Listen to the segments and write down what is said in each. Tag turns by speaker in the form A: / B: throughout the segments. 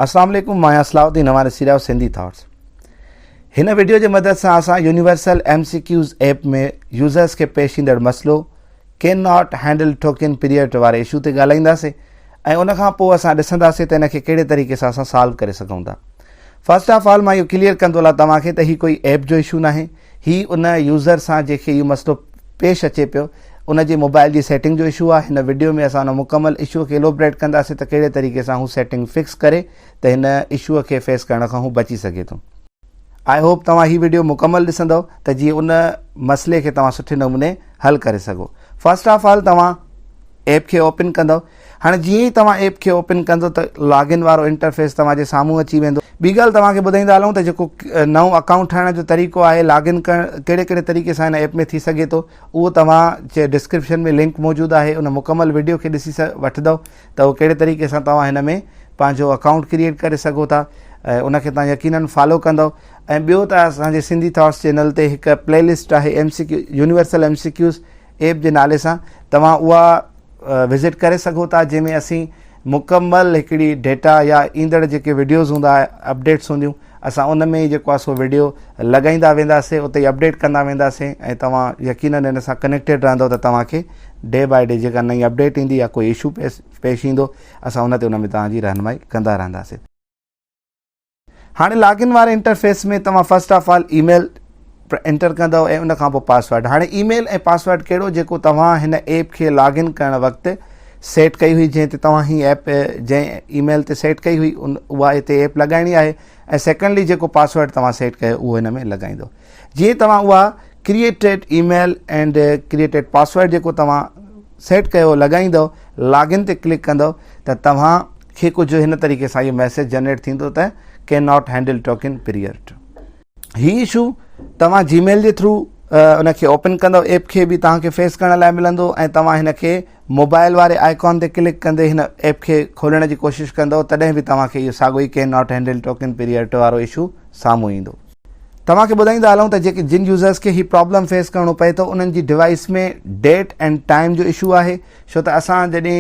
A: अस्सलाम वालेकुम, मैं असलाउद्दीन हमारे सीरिया सिंधी थॉट्स। इन वीडियो की मदद से असां यूनिवर्सल MCQs ऐप में यूज़र्स के पेश ईंदड़ मसलो can not handle token period वारे इशू ते ॻाल्हाईंदासीं ऐं उन खां पोइ असां ॾिसंदासीं त इनखे कहिड़े तरीक़े सां असां सॉल्व करे सघूं था। फर्स्ट ऑफ ऑल मां इहो क्लियर कंदो लाइ तव्हांखे त हीउ कोई ऐप जो इशू नाहे, हीउ उन यूज़र सां जंहिंखे इहो मसलो पेश अचे पियो उन जी मोबाइल जी सेटिंग जो इशू आहे। हिन वीडियो में असां उन मुकमल इशू खे एलोबरेट कंदासीं त कहिड़े तरीक़े सां हू सेटिंग फिक्स करे त हिन इशूअ खे फेस करण खां हू बची सघे थो। आई होप तव्हां हीउ वीडियो मुकमल ॾिसंदव त जीअं उन मसइले खे तव्हां सुठे नमूने हल करे सघो। फर्स्ट ऑफ ऑल तव्हां ऐप खे ओपन कंदव। हाणे जीअं ई तव्हां ऐप खे ओपन कंदो त लॉगिन वारो इंटरफेस तव्हांजे साम्हूं अची वेंदो। ॿी ॻाल्हि तव्हांखे ॿुधाईंदा हलूं त जेको नओं अकाउंट ठाहिण जो तरीक़ो आहे, लॉगिन करणु कहिड़े कहिड़े तरीक़े सां हिन ऐप में थी सघे थो, उहो तव्हां डिस्क्रिप्शन में लिंक मौजूदु आहे। उन मुकमल वीडियो खे ॾिसी वठंदव त उहो कहिड़े तरीक़े सां तव्हां हिन में पंहिंजो अकाउंट क्रिएट करे सघो था। उनखे तव्हां यकीनन फॉलो कंदव। ऐं ॿियो त असांजे सिंधी थॉट्स चैनल ते हिकु प्लेलिस्ट आहे MCQ यूनिवर्सल MCQs ऐप जे नाले सां, तव्हां उहा विज़िट करे सघो था, जंहिंमें असीं मुकमल हिकिड़ी डेटा या ईंदड़ जेके वीडियोज़ हूंदा, अपडेट्स हूंदियूं, असां उन में ई जेको आहे सो वीडियो लॻाईंदा वेंदासीं, उते ई अपडेट कंदा वेंदासीं ऐं तव्हां यकीनन हिन सां कनेक्टेड रहंदव त तव्हांखे डे बाय डे जेका नई अपडेट ईंदी या कोई इशू पेश ईंदो, असां उन ते उन में तव्हांजी रहनुमाई कंदा रहंदासीं। हाणे लॉगिन वारे इंटरफेस में तव्हां first of all email enter कंदव ऐं उन खां पोइ पासवर्ड। हाणे ईमेल ऐं पासवर्ड कहिड़ो जेको तव्हां हिन ऐप खे लॉगिन करण वक़्तु सेट कई हुई, जंहिं ते तव्हां हीअ ऐप जंहिं ईमेल ते सेट कई हुई उहा हिते ऐप लॻाइणी आहे। ऐं सेकेंडली जेको पासवर्ड तव्हां सेट कयो उहो हिन में लॻाईंदो। जीअं तव्हां उहा created email and created password जेको तव्हां सेट कयो लॻाईंदव, लॉगिन ते क्लिक कंदव त तव्हांखे कुझु हिन तरीक़े सां इहो मैसेज जनरेट थींदो त can not handle token period. हीउ इशू तव्हां जीमेल जे थ्रू उनखे ओपन कंदव, ऐप खे बि तव्हांखे फेस करण लाइ मिलंदो ऐं तव्हां हिन खे मोबाइल वारे आइकॉन ते क्लिक कंदे हिन ऐप खे खोलण जी कोशिशि कंदव, तॾहिं बि तव्हांखे इहो साॻियो ई can not handle token period वारो इशू साम्हूं ईंदो। तव्हांखे ॿुधाईंदा हलूं त जेके जिन यूज़र्स खे हीउ प्रॉब्लम फेस करिणो पए थो उन्हनि जी डिवाइस में डेट एंड टाइम जो इशू आहे। छो त असां जॾहिं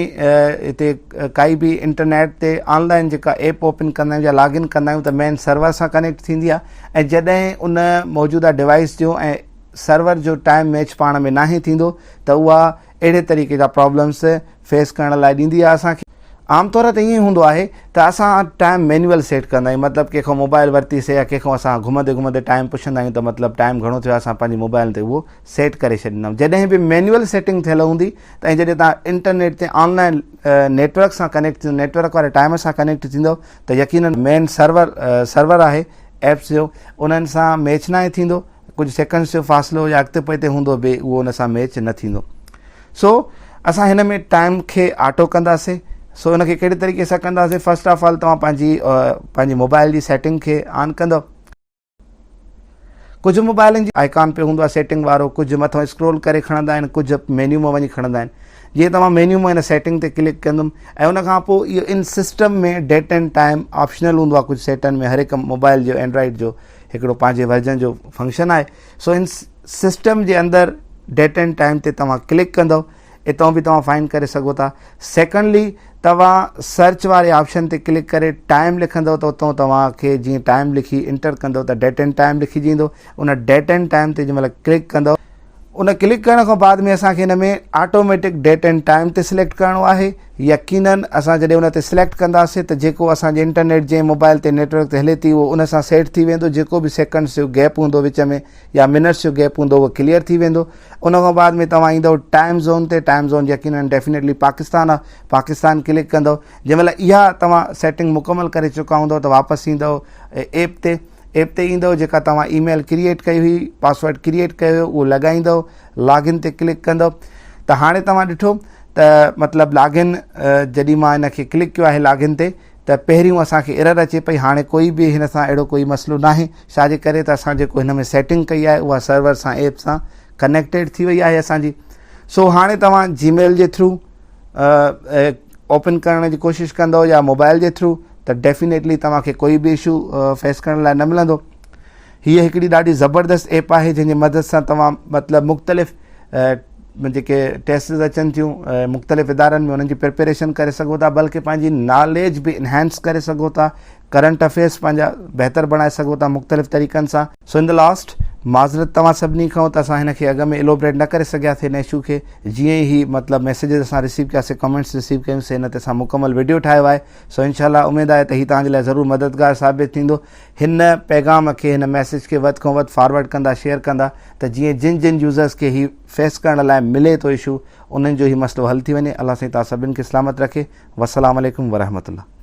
A: हिते काई बि इंटरनेट ते ऑनलाइन जेका ऐप ओपन कंदा आहियूं या लॉगिन कंदा आहियूं त मेन सर्वर सां कनेक्ट थींदी आहे ऐं जॾहिं उन मौजूदा डिवाइस जो ऐं सर्वर जो टाइम मैच पाण में नाहे थींदो त उहा अहिड़े तरीक़े जा प्रॉब्लम्स फेस करण लाइ ॾींदी आहे असांखे। आमतौर ते ईअं हूंदो आहे त असां टाइम मैनुअल सेट कंदा आहियूं, मतिलबु कंहिंखां मोबाइल वरितीसीं या कंहिंखां असां घुमंदे घुमंदे टाइम पुछंदा आहियूं त मतिलबु टाइम घणो थियो आहे, असां पंहिंजी मोबाइल ते उहो सेट करे छॾींदा आहियूं। जॾहिं बि मैनुअल सेटिंग थियल हूंदी त ऐं जॾहिं तव्हां इंटरनेट ते ऑनलाइन नेटवर्क सां कनेक्ट थींदो, नेटवर्क वारे टाइम सां कनेक्ट थींदव त यकीनन मेन सर्वर आहे ऐप्स जो, उन्हनि सां मैच नाहे थींदो। कुझु सेकंड्स जो फ़ासिलो या अॻिते पोइ ते हूंदो बि उहो उन सां मैच न थींदो। सो असां हिन में टाइम खे ऑटो कंदासीं। सो उनखे कहिड़े तरीक़े सां कंदासीं? फर्स्ट ऑफ ऑल तव्हां पंहिंजी मोबाइल जी सेटिंग खे ऑन कंदव। कुझु मोबाइलनि जी आइकॉन पे हूंदो आहे सेटिंग वारो, कुझु मथां स्क्रोल करे खणंदा आहिनि, कुझु मेन्यू में वञी खणंदा आहिनि। जीअं तव्हां मेन्यू में हिन सेटिंग ते क्लिक कंदुमि ऐं उनखां पोइ इहो इन सिस्टम में डेट एंड टाइम ऑप्शनल हूंदो आहे कुझु सेटनि में। हर हिकु मोबाइल जो एंड्रॉइड जो हिकिड़ो पंहिंजे वर्जन जो फंक्शन आहे। सो इन सिस्टम जे अंदरि डेट एंड टाइम ते तव्हां क्लिक कंदव, इतां बि तव्हां फाइंड करे सघो था। सेकेंडली तव्हां सर्च वारे ऑप्शन ते क्लिक करे टाइम लिखंदव त उतां तव्हांखे जीअं टाइम लिखी इंटर कंदव त डेट एंड टाइम लिखी ईंदो। उन डेट एंड टाइम ते जंहिंमहिल क्लिक कंदव, उन क्लिक करण खां बाद में असांखे हिन में ऑटोमेटिक डेट एंड टाइम ते सिलेक्ट करिणो आहे। यकीनन असां जॾहिं उन ते सिलेक्ट कंदासीं त जेको असांजे इंटरनेट जे मोबाइल ते नेटवर्क ते हले थी उहो उन सां सेट थी वेंदो। जेको बि सेकंड्स जो गैप हूंदो विच में या मिनट्स जो गैप हूंदो उहो क्लियर थी वेंदो। उन खां बाद में तव्हां ईंदव टाइम ज़ोन ते। टाइम ज़ोन यकीनन डेफिनेटली पाकिस्तान आहे, पाकिस्तान क्लिक कंदव। जंहिंमहिल इहा तव्हां सेटिंग मुकमल करे चुका हूंदव त वापसि ईंदव ऐप ते ईंदव, जेका तव्हां ईमेल क्रिएट कई हुई, पासवर्ड क्रिएट कयो उहो लॻाईंदव, लॉगिन ते क्लिक कंदव। त हाणे तव्हां ॾिठो त मतिलबु लॉगिन जॾहिं मां हिन खे क्लिक कयो आहे लॉगिन ते त पहिरियों असांखे एरर अचे पई। हाणे कोई बि हिन सां अहिड़ो कोई मसइलो नाहे। छाजे करे त असां जेको हिन में सेटिंग कई आहे उहा सर्वर सां ऐप सां कनेक्टेड थी वई आहे असांजी। सो हाणे तव्हां जीमेल जे थ्रू ओपन करण जी कोशिशि कंदव या मोबाइल जे थ्रू त डेफिनेटली तव्हांखे कोई बि इशू फेस करण लाइ न मिलंदो। हीअ हिकिड़ी ॾाढी ज़बरदस्त ऐप आहे जंहिंजी मदद सां तव्हां मतिलबु मुख़्तलिफ़ जेके टेस्टिस अचनि थियूं मुख़्तलिफ़ इदारनि में उन्हनि जी प्रिपरेशन करे सघो था, बल्कि पंहिंजी नॉलेज बि इनहेंस करे सघो था, करंट अफेयर्स पंहिंजा बहितर बणाए सघो था मुख़्तलिफ़ तरीक़नि सां। सो इन द लास्ट माज़रत तव्हां सभिनी खां त असां हिन खे अॻ में इलोबरेट न करे सघियासीं हिन इशू खे। जीअं ई मतिलबु मैसेजिस असां रिसीव कयासीं, कमेंट्स रिसीव कयूंसीं, हिन ते असां मुकमल वीडियो ठाहियो आहे। सो इंशाअल्लाह उमेदु आहे त हीउ तव्हांजे लाइ ज़रूरु मददगार साबित थींदो। हिन पैगाम खे, हिन मैसेज खे वधि खां वधि फॉरवर्ड कंदा, शेयर कंदा, त जीअं जिन यूज़र्स खे हीउ फेस करण लाइ मिले थो इशू, उन्हनि जो हीउ मसइलो हल थी वञे। अल्लाह साईं तव्हां सभिनि खे सलामत रखे। वस्सलाम अलैकुम वरहमतुल्लाह।